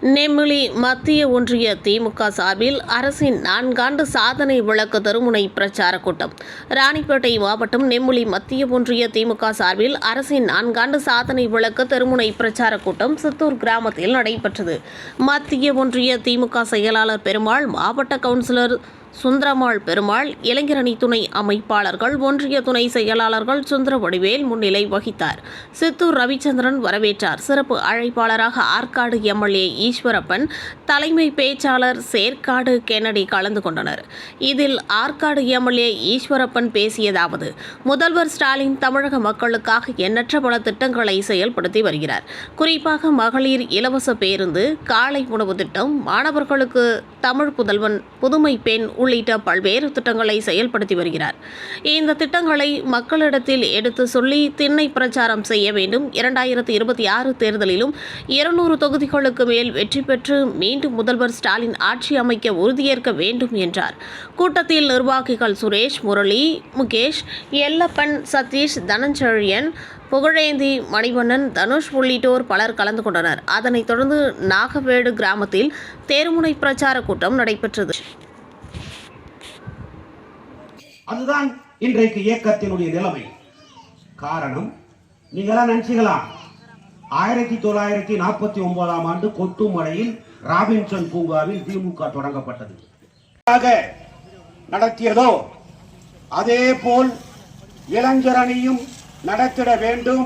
நெம்மிலி மத்திய ஒன்றிய திமுக சார்பில் அரசின் 4 ஆண்டு சாதனை விளக்க தெருமுனை பிரச்சார கூட்டம். ராணிப்பேட்டை மாவட்டம் நெம்மிலி மத்திய ஒன்றிய திமுக சார்பில் அரசின் 4 ஆண்டு சாதனை விளக்க தெருமுனை பிரச்சார கூட்டம் சித்தூர் கிராமத்தில் நடைபெற்றது. மத்திய ஒன்றிய திமுக செயலாளர் பெருமாள், மாவட்ட கவுன்சிலர் சுந்தரமாள் பெருமாள், இளைஞரணி துணை அமைப்பாளர்கள், ஒன்றிய துணை செயலாளர்கள் சுந்தரவடிவேல் முன்னிலை வகித்தார். சித்தூர் ரவிச்சந்திரன் வரவேற்றார். சிறப்பு அழைப்பாளராக ஆற்காடு எம்எல்ஏ ஈஸ்வரப்பன், தலைமை பேச்சாளர் சேர்க்காடு கென்னடி கலந்து கொண்டனர். இதில் ஆற்காடு எம்எல்ஏ ஈஸ்வரப்பன் பேசியதாவது: முதல்வர் ஸ்டாலின் தமிழக மக்களுக்காக எண்ணற்ற பல திட்டங்களை செயல்படுத்தி வருகிறார். குறிப்பாக மகளிர் இலவச பேருந்து, காலை உணவு திட்டம், மாணவர்களுக்கு தமிழ் புதல்வன், புதுமை பெண் உள்ளிட்ட பல்வேறு திட்டங்களை செயல்படுத்தி வருகிறார். இந்த திட்டங்களை மக்களிடத்தில் எடுத்து சொல்லி திண்ணை பிரச்சாரம் செய்ய வேண்டும். 2026 தேர்தலிலும் 200 தொகுதிகளுக்கு மேல் வெற்றி பெற்று மீண்டும் முதல்வர் ஸ்டாலின் ஆட்சி அமைக்க உறுதியேற்க வேண்டும் என்றார். கூட்டத்தில் நிர்வாகிகள் சுரேஷ், முரளி, முகேஷ், எல்லப்பன், சதீஷ், தனஞ்செழியன், புகழேந்தி, மணிவண்ணன், தனுஷ் உள்ளிட்டோர் பலர் கலந்து கொண்டனர். அதனைத் தொடர்ந்து நாகவேடு கிராமத்தில் தேர்முனை பிரச்சார கூட்டம் நடைபெற்றது. அதுதான் இன்றைக்கு இயக்கத்தினுடைய நிலைமை. காரணம், நீங்களாம் நினைச்சுக்கலாம், 1949 ஆண்டு கொட்டுமலையில் ராபின்சன் பூங்காவில் திமுக தொடங்கப்பட்டது. நடத்தியதோ அதே போல் இளைஞரணியும் நடத்திட வேண்டும்